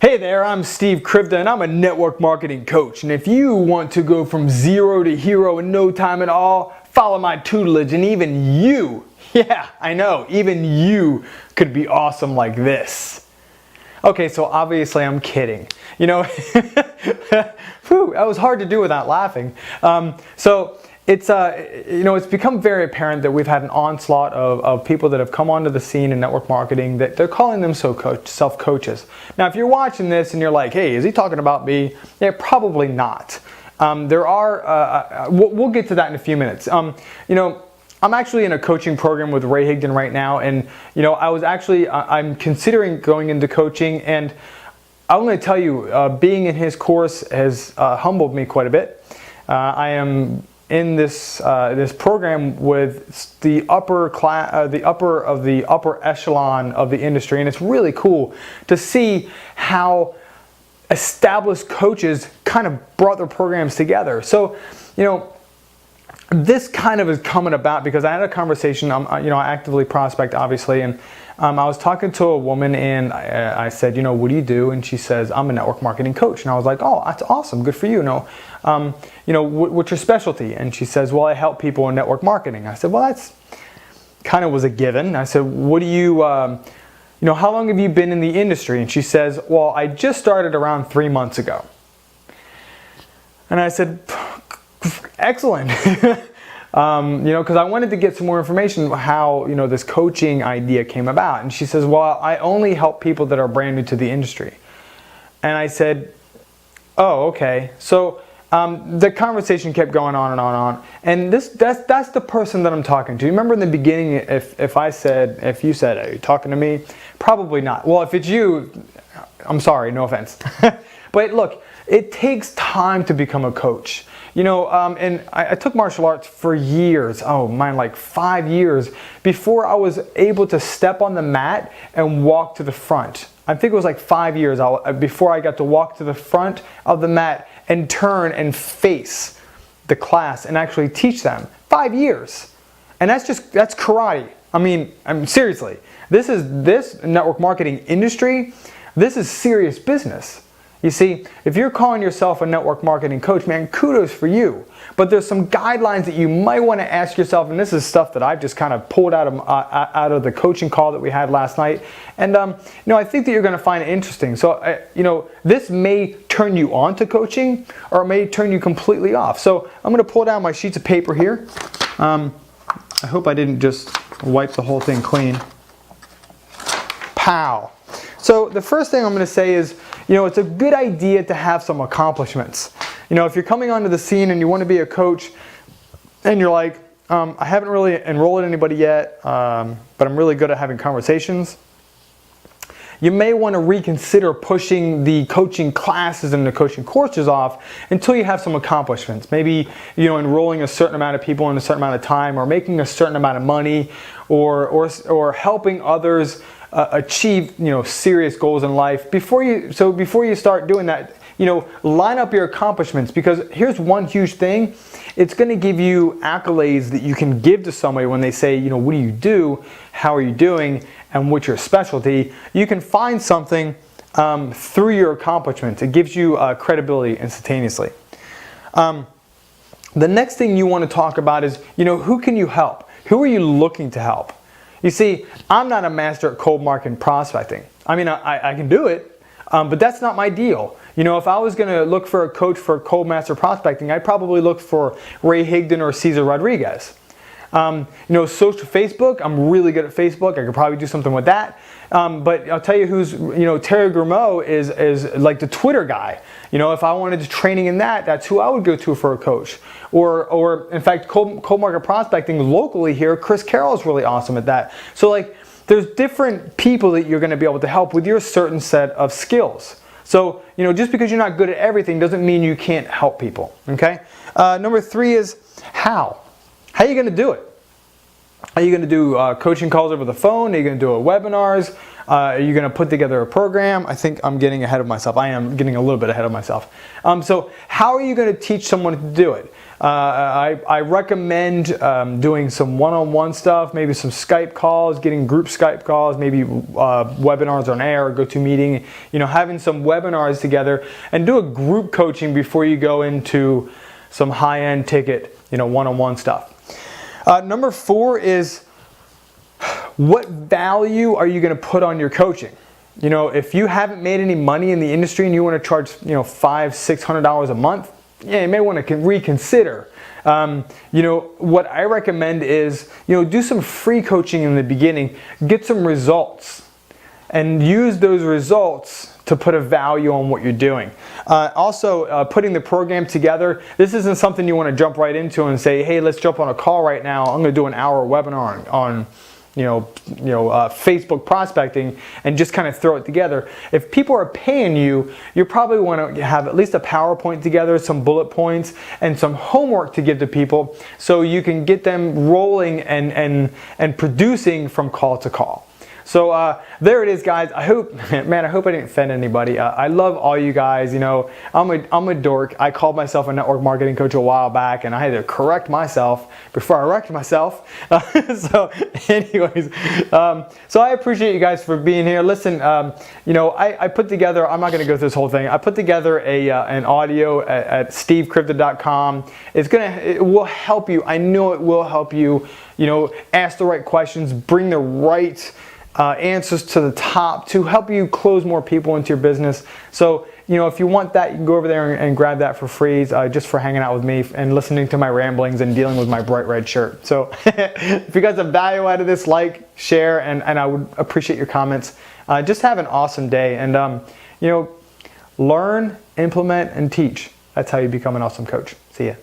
Hey there, I'm Steve Krivda and I'm a network marketing coach. And if you want to go from zero to hero in no time at all, follow my tutelage and even you, yeah, I know, even you could be awesome like this. Okay, so obviously I'm kidding. You know, whew, that was hard to do without laughing. It's become very apparent that we've had an onslaught of people that have come onto the scene in network marketing that they're calling them self-coaches. Now, if you're watching this and you're like, hey, is he talking about me? Yeah, probably not. We'll get to that in a few minutes. I'm actually in a coaching program with Ray Higdon right now, and I'm considering going into coaching, and I'm going to tell you, being in his course has humbled me quite a bit. I am in this program with the upper echelon of the industry, and it's really cool to see how established coaches kind of brought their programs together. So, this kind of is coming about because I had a conversation. I actively prospect, obviously, and I was talking to a woman, and I said, what do you do? And she says, I'm a network marketing coach. And I was like, oh, that's awesome, good for you. What's your specialty? And she says, well, I help people in network marketing. I said, well, that's kind of was a given. I said, what do you, how long have you been in the industry? And she says, well, I just started around 3 months ago. And I said, excellent. Because I wanted to get some more information how, this coaching idea came about. And she says, well, I only help people that are brand new to the industry. And I said, oh, okay. So the conversation kept going on and on and on. And that's the person that I'm talking to. Remember in the beginning, if you said, are you talking to me? Probably not. Well, if it's you, I'm sorry, no offense. But look, it takes time to become a coach. And I took martial arts for years, like 5 years, before I was able to step on the mat and walk to the front. I think it was like 5 years before I got to walk to the front of the mat and turn and face the class and actually teach them. 5 years. And that's karate. Seriously, this network marketing industry, this is serious business. You see, if you're calling yourself a network marketing coach, man, kudos for you. But there's some guidelines that you might want to ask yourself, and this is stuff that I've just kind of pulled out of the coaching call that we had last night. And I think that you're going to find it interesting. So, this may turn you on to coaching, or it may turn you completely off. So I'm going to pull down my sheets of paper here. I hope I didn't just wipe the whole thing clean. Pow. So the first thing I'm going to say is, it's a good idea to have some accomplishments. If you're coming onto the scene and you want to be a coach and you're like, I haven't really enrolled anybody yet, but I'm really good at having conversations, you may want to reconsider pushing the coaching classes and the coaching courses off until you have some accomplishments. Maybe, enrolling a certain amount of people in a certain amount of time, or making a certain amount of money, or helping others achieve serious goals in life. Before you start doing that, line up your accomplishments, because here's one huge thing. It's going to give you accolades that you can give to somebody when they say, what do you do, how are you doing, and what's your specialty. You can find something through your accomplishments. It gives you credibility instantaneously. The next thing you want to talk about is, who can you help? Who are you looking to help? You see, I'm not a master at cold market prospecting. I can do it, but that's not my deal. If I was going to look for a coach for cold master prospecting, I'd probably look for Ray Higdon or Cesar Rodriguez. Social Facebook, I'm really good at Facebook. I could probably do something with that. But I'll tell you who's, Terry Grimeau is like the Twitter guy. If I wanted to training in that, that's who I would go to for a coach. Or in fact, cold market prospecting locally here, Chris Carroll is really awesome at that. So there's different people that you're going to be able to help with your certain set of skills. So, just because you're not good at everything doesn't mean you can't help people, okay? Number 3 is how. How are you going to do it? Are you going to do coaching calls over the phone? Are you going to do webinars? Are you going to put together a program? I think I'm getting ahead of myself. I am getting a little bit ahead of myself. So how are you going to teach someone to do it? I recommend doing some one-on-one stuff, maybe some Skype calls, getting group Skype calls, maybe webinars on air, GoToMeeting, having some webinars together, and do a group coaching before you go into some high-end ticket, one-on-one stuff. Number 4 is, what value are you going to put on your coaching? If you haven't made any money in the industry and you want to charge, $500-600 a month, you may want to reconsider. What I recommend is, do some free coaching in the beginning, get some results, and use those results to put a value on what you're doing. Also, putting the program together. This isn't something you want to jump right into and say, hey, let's jump on a call right now. I'm going to do an hour webinar on Facebook prospecting, and just kind of throw it together. If people are paying you, you probably want to have at least a PowerPoint together, some bullet points, and some homework to give to people so you can get them rolling and producing from call to call. So there it is, guys. I hope I didn't offend anybody. I love all you guys. I'm a dork. I called myself a network marketing coach a while back, and I had to correct myself before I wrecked myself. So anyways, so I appreciate you guys for being here. Listen, I put together, I'm not going to go through this whole thing. I put together an audio at stevekrypto.com. It will help you. I know it will help you, ask the right questions, bring the right answers to the top to help you close more people into your business. So, if you want that, you can go over there and grab that for free, just for hanging out with me and listening to my ramblings and dealing with my bright red shirt. So if you guys have value out of this, like, share, and I would appreciate your comments. Just have an awesome day, and learn, implement, and teach. That's how you become an awesome coach. See ya.